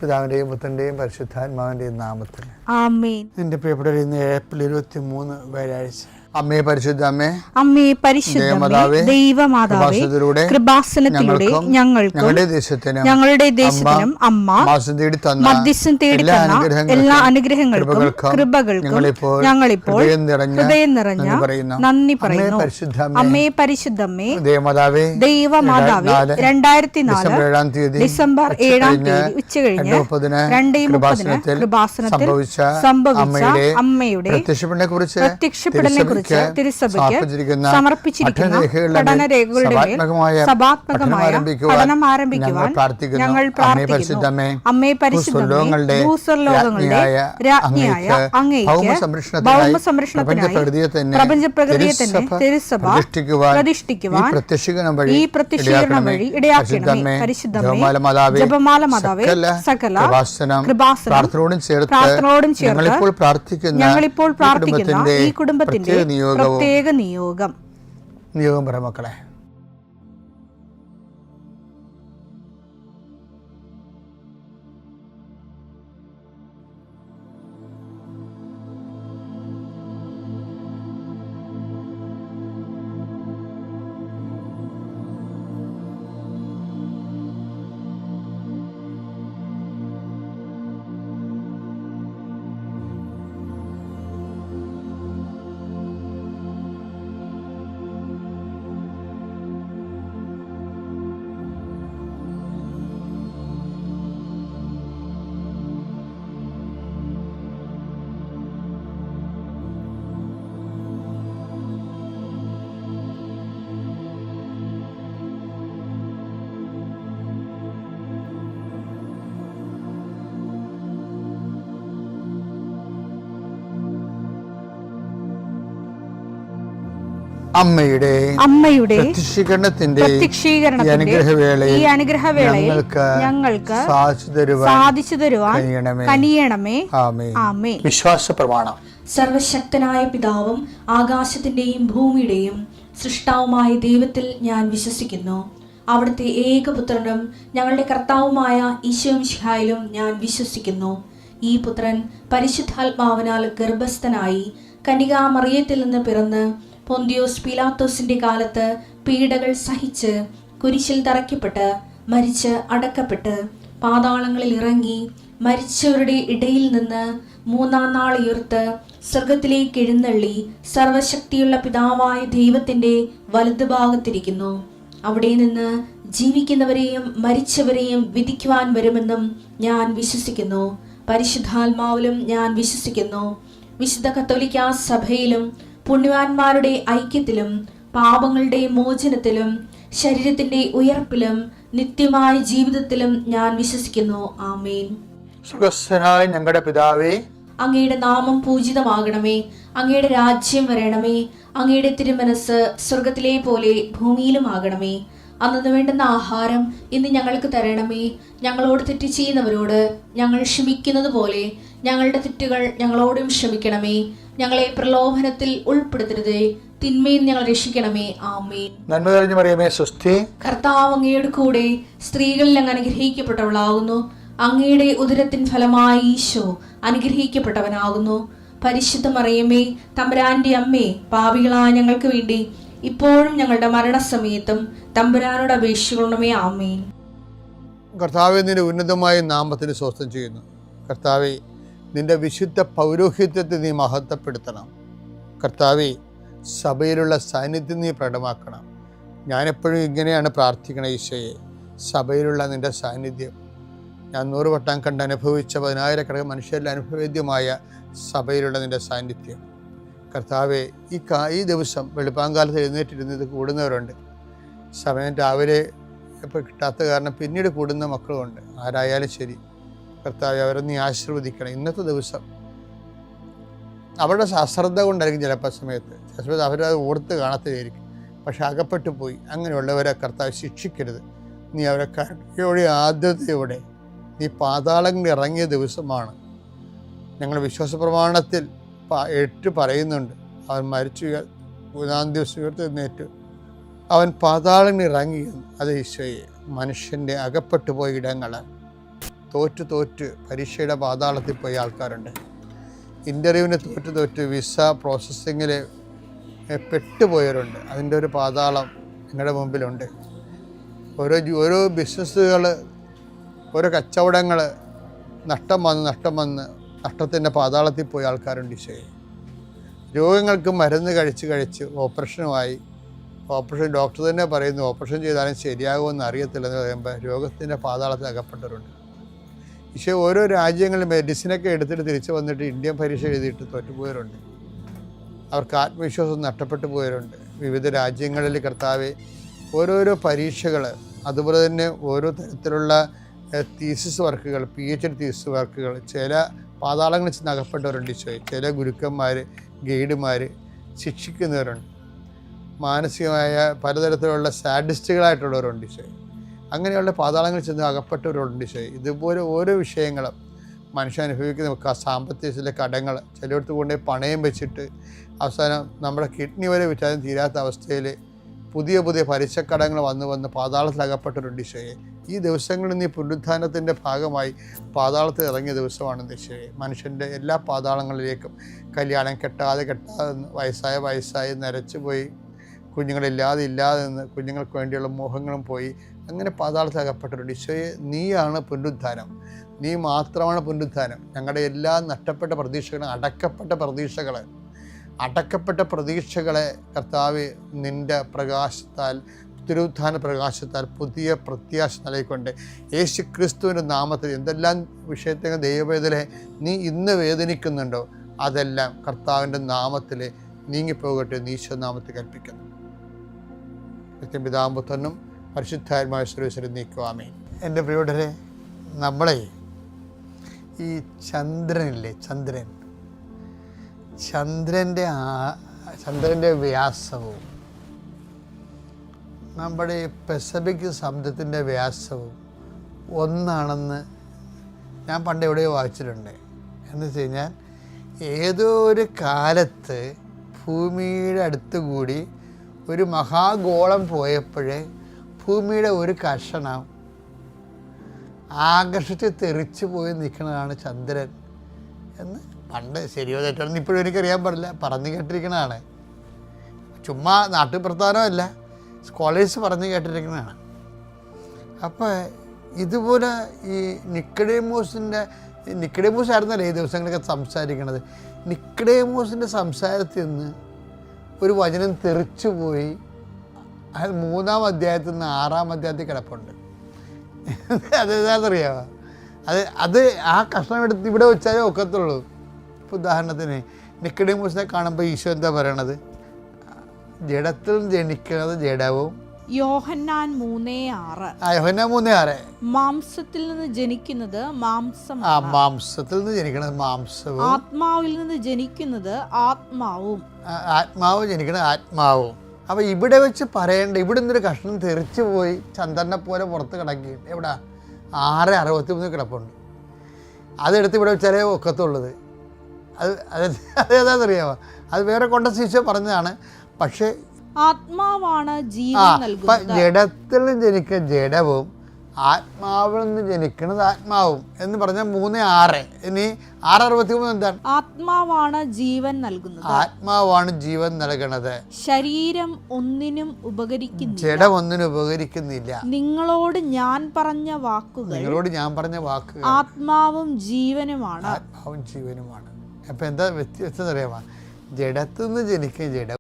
പിതാവിൻ്റെയും പുത്രൻ്റെയും പരിശുദ്ധാത്മാവിൻ്റെയും നാമത്തിൽ ആമേൻ. നിന്റെ പ്രിയപ്പെട്ടവർ, ഇന്ന് ഏപ്രിൽ 23 വ്യാഴാഴ്ച. അമ്മേ പരിശുദ്ധ അമ്മേ, അമ്മേ പരിശുദ്ധമേ, ദൈവമാതാവേ, കൃപാസനത്തിലൂടെ ഞങ്ങൾക്കും ഞങ്ങളുടെ ദേശത്തിനും അമ്മ മധ്യസ്ഥം തേടിത്തന്ന എല്ലാ അനുഗ്രഹങ്ങൾക്കും കൃപകൾക്കും ഞങ്ങളിപ്പോൾ ഹൃദയം നിറഞ്ഞ നന്ദി പറയുന്നു. അമ്മേ പരിശുദ്ധമേ, ദൈവമാതാവേ, 2004 ഡിസംബർ 7 ഉച്ചകഴിഞ്ഞ് 2:30 കൃപാസനത്തിൽ സംഭവിച്ച അമ്മയുടെ പ്രത്യക്ഷപ്പെടലിനെ കുറിച്ച് തിരുസഭയ്ക്ക് സമർപ്പിച്ചിരിക്കുന്ന പഠനരേഖകളുടെ മേൽ സഭാത്മകമായ പഠനം ആരംഭിക്കുവാൻ ഞങ്ങൾ പ്രാർത്ഥിക്കുന്നു. അമ്മേ പരിശുദ്ധമേ, ഭൂസ്വർലോകങ്ങളുടെ രാജ്ഞിയായ അങ്ങേയ്ക്ക് ഭൗമസംരക്ഷണത്തിനായി പ്രപഞ്ചപ്രകൃതിയെ തന്നെ തിരുസഭ പ്രതിഷ്ഠിക്കുവാൻ ഈ പ്രത്യക്ഷീകരണം വഴി ഇടയാക്കണമേ. പരിശുദ്ധമേ, ജപമാല മാതാവേ, സകല കൃപാസനം പ്രാർത്ഥനയോടും ചേർത്ത് ഞങ്ങളിപ്പോൾ പ്രാർത്ഥിക്കുന്ന ഈ കുടുംബത്തിന്റെ പ്രത്യേക നിയോഗം പറ മക്കളെ. അമ്മയുടെ പ്രത്യക്ഷീകരണത്തിന്റെ ഈ അനുഗ്രഹവേളയിൽ ഞങ്ങൾക്ക് സാധിച്ചു തരുവാൻ കനിയണമേ. ആമേൻ. വിശ്വാസ പ്രമാണം. സർവശക്തനായ പിതാവും ആകാശത്തിന്റെയും ഭൂമിയുടെയും സൃഷ്ടാവുമായ ദൈവത്തിൽ ഞാൻ വിശ്വസിക്കുന്നു. അവിടുത്തെ ഏകപുത്രനും ഞങ്ങളുടെ കർത്താവുമായ ഈശോമിശിഹായിലും ഞാൻ വിശ്വസിക്കുന്നു. ഈ പുത്രൻ പരിശുദ്ധാത്മാവിനാൽ ഗർഭസ്ഥനായി കന്യകാമറിയത്തിൽ നിന്ന് പിറന്ന് പൊന്തിയോസ് പീലാത്തോസിന്റെ കാലത്ത് പീഡകൾ സഹിച്ച് കുരിശിൽ തറയ്ക്കപ്പെട്ട് മരിച്ച് അടക്കപ്പെട്ട് പാതാളങ്ങളിൽ ഇറങ്ങി മരിച്ചവരുടെ ഇടയിൽ നിന്ന് 3-ാം നാൾ ഉയർത്ത് സ്വർഗത്തിലേക്ക് എഴുന്നള്ളി സർവശക്തിയുള്ള പിതാവായ ദൈവത്തിന്റെ വലതുഭാഗത്തിരിക്കുന്നു. അവിടെ നിന്ന് ജീവിക്കുന്നവരെയും മരിച്ചവരെയും വിധിക്കുവാൻ വരുമെന്നും ഞാൻ വിശ്വസിക്കുന്നു. പരിശുദ്ധാത്മാവിലും ഞാൻ വിശ്വസിക്കുന്നു. വിശുദ്ധ കത്തോലിക്കാ സഭയിലും പുണ്യവാന്മാരുടെ ഐക്യത്തിലും പാപങ്ങളുടെ മോചനത്തിലും ശരീരത്തിന്റെ ഉയർപ്പിലും നിത്യമായ ജീവിതത്തിലും ഞാൻ വിശ്വസിക്കുന്നു. ആമേൻ. സ്വർഗ്ഗസ്ഥനായ ഞങ്ങളുടെ പിതാവേ, അങ്ങയുടെ നാമം പൂജിതമാകണമേ. അങ്ങയുടെ രാജ്യം വരണമേ. അങ്ങയുടെ തിരുമനസ് സ്വർഗത്തിലെ പോലെ ഭൂമിയിലും ആകണമേ. അന്നു വേണ്ടുന്ന ആഹാരം ഇന്ന് ഞങ്ങൾക്ക് തരണമേ. ഞങ്ങളോട് തെറ്റ് ചെയ്യുന്നവരോട് ഞങ്ങൾ ക്ഷമിക്കുന്നത് പോലെ ഞങ്ങളുടെ തെറ്റുകൾ ഞങ്ങളോടും ക്ഷമിക്കണമേ. ഞങ്ങളെ പ്രലോഭനത്തിൽ ഉൾപ്പെടുത്തരുതേ, തിന്മയിൽ ഞങ്ങൾ രക്ഷിക്കണമേ. ആമേൻ. നന്മ നിറഞ്ഞ മറിയമേ, സ്വസ്തി. കർത്താവ് അങ്ങയുടെ കൂടെ സ്ത്രീകളിൽ അങ്ങ് അനുഗ്രഹിക്കപ്പെട്ടവളാകുന്നു. അങ്ങയുടെ ഉദരത്തിൻ ഫലമായി ഈശോ അനുഗ്രഹിക്കപ്പെട്ടവനാകുന്നു. പരിശുദ്ധ മറിയമേ, തമ്പുരാന്റെ അമ്മേ, പാപികളായ ഞങ്ങൾക്ക് വേണ്ടി ഇപ്പോഴും ഞങ്ങളുടെ മരണസമയത്തും തമ്പുരാനോട് അപേക്ഷിക്കണമേ. ആമേൻ. കർത്താവേ, നിന്റെ ഉന്നതമായ നാമത്തിന് സ്വസ്ഥം ചെയ്യുന്നു. കർത്താവേ, നിന്റെ വിശുദ്ധ പൗരോഹിത്യത്തെ നീ മഹത്വപ്പെടുത്തണം. കർത്താവേ, സഭയിലുള്ള സാന്നിധ്യം നീ പ്രകടമാക്കണം. ഞാനെപ്പോഴും ഇങ്ങനെയാണ് പ്രാർത്ഥിക്കണം. ഈശോയെ, സഭയിലുള്ള നിന്റെ സാന്നിധ്യം ഞാൻ 100 വട്ടം കണ്ട് അനുഭവിച്ച 10,000 മനുഷ്യരിൽ അനുഭവേദ്യമായ സഭയിലുള്ള നിന്റെ സാന്നിധ്യം. കർത്താവേ, ഈ ദിവസം വെളുപ്പാങ്കാലത്ത് എഴുന്നേറ്റിരുന്നത് കൂടുന്നവരുണ്ട്. സമയം രാവിലെ ഇപ്പോൾ കിട്ടാത്ത കാരണം പിന്നീട് കൂടുന്ന മക്കളുമുണ്ട്. ആരായാലും ശരി കർത്താവേ, അവരെ നീ ആശീർവദിക്കണം. ഇന്നത്തെ ദിവസം അവരുടെ അശ്രദ്ധ കൊണ്ടായിരിക്കും ചിലപ്പോൾ സമയത്ത് അവരത് ഓർത്ത് കാണത്തില്ലായിരിക്കും. പക്ഷെ അകപ്പെട്ടു പോയി. അങ്ങനെയുള്ളവരെ കർത്താവ് ശിക്ഷിക്കരുത്. നീ അവരെ കരുണയോടെ ആദ്യതയോടെ നീ പാതാളങ്ങളിൽ ഇറങ്ങിയ ദിവസമാണ്. ഞങ്ങൾ വിശ്വാസ പ്രമാണത്തിൽ 8 പറയുന്നുണ്ട്. അവൻ മരിച്ചു 3-ാം ദിവസം ഉയർത്തെഴുന്നേറ്റ് അവൻ പാതാളങ്ങളിൽ ഇറങ്ങിയെന്ന്. അത് ഈശോയെ, മനുഷ്യൻ്റെ അകപ്പെട്ടു പോയ ഇടങ്ങൾ തോറ്റ് പരീക്ഷയുടെ പാതാളത്തിൽ പോയ ആൾക്കാരുണ്ട്. ഇൻ്റർവ്യൂവിന് തോറ്റ് വിസ പ്രോസസ്സിങ്ങിൽ പെട്ടുപോയവരുണ്ട്. അതിൻ്റെ ഒരു പാതാളം നിങ്ങളുടെ മുമ്പിലുണ്ട്. ഓരോ ബിസിനസ്സുകൾ, ഓരോ കച്ചവടങ്ങൾ നഷ്ടം വന്ന് നഷ്ടത്തിൻ്റെ പാതാളത്തിൽ പോയ ആൾക്കാരുണ്ട്. ഈശോയെ, രോഗങ്ങൾക്ക് മരുന്ന് കഴിച്ച് ഓപ്പറേഷൻ ഡോക്ടർ തന്നെ പറയുന്നു ഓപ്പറേഷൻ ചെയ്താലും ശരിയാകുമെന്ന് അറിയത്തില്ലെന്ന് പറയുമ്പോൾ രോഗത്തിൻ്റെ പാതാളത്തിൽ അകപ്പെട്ടവരുണ്ട്. ഈശോ, ഓരോ രാജ്യങ്ങളിൽ മെഡിസിനൊക്കെ എടുത്തിട്ട് തിരിച്ചു വന്നിട്ട് ഇന്ത്യൻ പരീക്ഷ എഴുതിയിട്ട് തോറ്റുപോയവരുണ്ട്. അവർക്ക് ആത്മവിശ്വാസം നഷ്ടപ്പെട്ടു പോയവരുണ്ട്. വിവിധ രാജ്യങ്ങളിൽ കർത്താവെ ഓരോരോ പരീക്ഷകൾ, അതുപോലെ തന്നെ ഓരോ തരത്തിലുള്ള തീസിസ് വർക്കുകൾ, PhD തീസിസ് വർക്കുകൾ, ചില പാതാളങ്ങളിൽ ചെന്ന് അകപ്പെട്ടവരുണ്ട്. ഈശോയെ, ചില ഗുരുക്കന്മാർ, ഗൈഡുമാർ ശിക്ഷിക്കുന്നവരുണ്ട്. മാനസികമായ പലതരത്തിലുള്ള സാഡിസ്റ്റുകളായിട്ടുള്ളവരുണ്ട്. ഈശോയെ, അങ്ങനെയുള്ള പാതാളങ്ങളിൽ ചെന്ന് അകപ്പെട്ടവരുണ്ട്. ഈശോയെ, ഇതുപോലെ ഓരോ വിഷയങ്ങളും മനുഷ്യൻ അനുഭവിക്കുന്ന സാമ്പത്തിക ചില കടങ്ങൾ, ചിലയിടത്ത് കൊണ്ടുപോയി പണയം വെച്ചിട്ട് അവസാനം നമ്മുടെ കിഡ്നി വരെ വിറ്റാലും തീരാത്ത അവസ്ഥയിൽ പുതിയ പലിശക്കടങ്ങൾ വന്ന് പാതാളത്തിൽ അകപ്പെട്ടവരുണ്ട്. ഈശോയെ, ഈ ദിവസങ്ങളിൽ നീ പുനരുത്ഥാനത്തിൻ്റെ ഭാഗമായി പാതാളത്തിൽ ഇറങ്ങിയ ദിവസമാണ് ഈശോയെ. മനുഷ്യൻ്റെ എല്ലാ പാതാളങ്ങളിലേക്കും, കല്യാണം കെട്ടാതെ വയസ്സായി നരച്ചു പോയി, കുഞ്ഞുങ്ങളില്ലാതെ നിന്ന് കുഞ്ഞുങ്ങൾക്ക് വേണ്ടിയുള്ള മോഹങ്ങളും പോയി, അങ്ങനെ പാതാളത്തിൽ അകപ്പെട്ടവരുണ്ട്. ഈശോയെ, നീയാണ് പുനരുത്ഥാനം, നീ മാത്രമാണ് പുനരുത്ഥാനം. ഞങ്ങളുടെ എല്ലാ നഷ്ടപ്പെട്ട പ്രതീക്ഷകളും, അടക്കപ്പെട്ട പ്രതീക്ഷകളെ കർത്താവ് നിൻ്റെ പ്രകാശത്താൽ, തിരുവുത്ഥാന പ്രകാശത്താൽ പുതിയ പ്രത്യാശ നൽകിക്കൊണ്ട് യേശു ക്രിസ്തുവിൻ്റെ നാമത്തിൽ എന്തെല്ലാം വിഷയത്തെ ദൈവവേദനെ നീ ഇന്ന് വേദനിക്കുന്നുണ്ടോ അതെല്ലാം കർത്താവിൻ്റെ നാമത്തിൽ നീങ്ങിപ്പോകട്ടെ എന്ന് ഈശോ നാമത്തിൽ കൽപ്പിക്കുന്നു. പിതാമ്പുത്രനും പരിശുദ്ധാത്മാവുമായ സർവ്വീശ്വരൻ നീക്കുവാമേ. എൻ്റെ പ്രിയപ്പെട്ടവരെ, നമ്മളെ ഈ ചന്ദ്രനില്ലേ, ചന്ദ്രൻ്റെ വ്യാസവും നമ്മുടെ പസഫിക് സമുദ്രത്തിൻ്റെ വ്യാസവും ഒന്നാണെന്ന് ഞാൻ പണ്ട് എവിടെയോ വായിച്ചിട്ടുണ്ട്. എന്ന് വെച്ച് കഴിഞ്ഞാൽ ഏതോ ഒരു കാലത്ത് ഭൂമിയുടെ അടുത്ത് കൂടി ഒരു മഹാഗോളം പോയപ്പോഴേ ഭൂമിയുടെ ഒരു കഷണം ആകർഷിച്ച് തെറിച്ച് പോയി നിൽക്കുന്നതാണ് ചന്ദ്രൻ എന്ന് പണ്ട് ശരിയോ തെറ്റാണെന്ന് ഇപ്പോഴും എനിക്കറിയാൻ പാടില്ല, പറഞ്ഞു കേട്ടിരിക്കുന്നതാണ്. ചുമ്മാ നാട്ടുപ്രസ്ഥാനമല്ല, സ്കോളേഴ്സ് പറഞ്ഞു കേട്ടിരിക്കുന്നതാണ്. അപ്പോൾ ഇതുപോലെ ഈ നിക്കഡേമോസ് ആയിരുന്നല്ലേ ഈ ദിവസങ്ങളൊക്കെ സംസാരിക്കണത്. നിക്കഡേമോസിൻ്റെ സംസാരത്തിൽ നിന്ന് ഒരു വചനം തെറിച്ചു പോയി. അത് 3-ാം അധ്യായത്തിൽ നിന്ന് 6-ാം അധ്യായത്തിൽ കിടപ്പുണ്ട്. അതെന്താണെന്നറിയാമോ? അത് ആ കഷ്ണം എടുത്ത് ഇവിടെ വെച്ചാലേ ഒക്കത്തുള്ളൂ. ഇപ്പോൾ ഉദാഹരണത്തിന് നിക്കഡേമോസിനെ കാണുമ്പോൾ ഈശോ എന്താ പറയണത്? ജഡത്തിൽ ജനിക്കുന്നത് ജഡവും, യോഹന്നാൻ 3:6 മാംസത്തിൽ നിന്ന് ജനിക്കുന്നത് മാംസം, മാംസത്തിൽ നിന്ന് ജനിക്കുന്നത് മാംസവും, ആത്മാവിൽ നിന്ന് ജനിക്കുന്നത് ആത്മാവും, ആത്മാവ് ജനിക്കുന്നത് ആത്മാവും. അപ്പോൾ ഇവിടെ വെച്ച് പറയേണ്ട, ഇവിടെ നിന്നൊരു കഷ്ണം തെറിച്ചു പോയി ചന്ദ്രനെ പോലെ പുറത്ത് കിടക്കുകയും എവിടെ 6:63 കിടപ്പുണ്ട്. അതെടുത്ത് ഇവിടെ വെച്ചാലേ ഒക്കത്തുള്ളത്. അതേതാണെന്നറിയാമോ? അത് വേറെ കോണ്ടക്സ്റ്റ് പറഞ്ഞതാണ്. പക്ഷേ ആത്മാവാണ് ജീവൻ നൽകുന്നത്. ജഡത്തിൽ നിന്ന് ജനിക്കുന്ന ജഡവും ആത്മാവിൽ നിന്ന് ജനിക്കുന്നത് ആത്മാവും എന്ന് പറഞ്ഞാൽ 3:6. ഇനി 6:63 എന്താണ്? ആത്മാവാണ് ജീവൻ നൽകുന്നത്. ആത്മാവാണ് ജീവൻ നൽകുന്നത്. ശരീരം ഒന്നിനും ഉപകരിക്കുന്നില്ല, ജഡം ഒന്നിനും ഉപകരിക്കുന്നില്ല. നിങ്ങളോട് ഞാൻ പറഞ്ഞ വാക്കുകൾ ആത്മാവും ജീവനുമാണ്. അപ്പം എന്താ വ്യത്യാസം അറിയാമോ? ജഡത്തിൽ നിന്ന് ജനിക്കുന്ന ജഡം